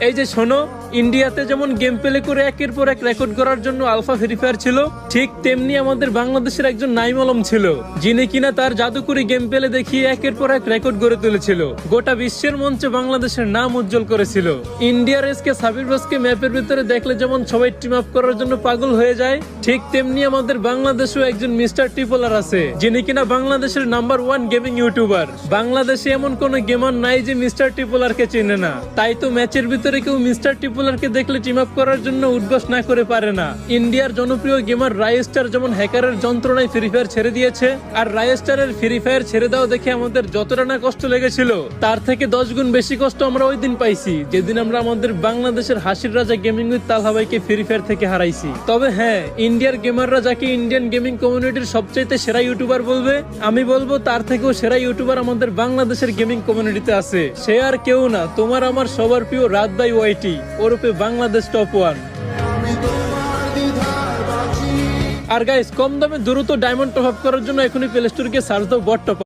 এই যে শোনো, ইন্ডিয়াতে যেমন গেম প্লে করে একের পর এক রেকর্ড করার জন্য আলফা ফ্রি ফায়ার ছিল, ঠিক তেমনি আমাদের বাংলাদেশের একজন নাইম আলম ছিল, যিনি কিনা তার জাদুকরি গেম প্লে দেখিয়ে একের পর এক রেকর্ড গড়ে তুলেছিল, গোটা বিশ্বের মঞ্চে বাংলাদেশের নাম উজ্জ্বল করেছিল। ইন্ডিয়ার এসকে সাবির বসকে ম্যাপের ভিতরে দেখলে যেমন সবাই টিম আপ করার জন্য পাগল হয়ে যায়, ঠিক তেমনি আমাদের বাংলাদেশেও একজন মিস্টার ট্রিপলার আছে, যিনি কিনা বাংলাদেশের নাম্বার 1 গেমিং ইউটিউবার। বাংলাদেশে এমন কোন গেমার নাই যে মিস্টার ট্রিপলারকে চেনে না। তাই তো ম্যাচের ভিতরে কেউ মিস্টার ট্রিপলারকে দেখলে টিম আপ করার জন্য উদ্ঘোষ না করে পারে না। ইন্ডিয়ার জনপ্রিয় গেমার রাইস্টার যেমন হ্যাকারের যন্ত্রণায় ফ্রি ফায়ার ছেড়ে দিয়েছে, আর রাইস্টারের ফ্রি ফায়ার ছেড়ে দেওয়া দেখে আমাদের যতটা না কষ্ট লেগেছিল, তার থেকে 10 গুণ বেশি কষ্ট আমরা ওই দিন পাইছি, যেদিন আমরা আমাদের বাংলাদেশের হাসির রাজা গেমিং উইথ তালহা ভাইকে ফ্রি ফায়ার থেকে হারাইছি। তবে হ্যাঁ, ইন্ডিয়ার গেমাররা যাকে ইন্ডিয়ান গেমিং কমিউনিটির সবচাইতে সেরা ইউটিউবার বলবে, আমি বলবো তার থেকেও সেরা ইউটিউবার আমাদের বাংলাদেশের গেমিং কমিউনিটিতে আছে। সে আর কেউ না, তোমার আমার সবার প্রিয় রাত বাই ওয়াইটি, ওরূপে বাংলাদেশ টপ 1। আর গাইস, কম দামে দ্রুত ডায়মন্ড টপ আপ করার জন্য এখনই প্লে স্টোরে গিয়ে সার্চ দাও বট টপ।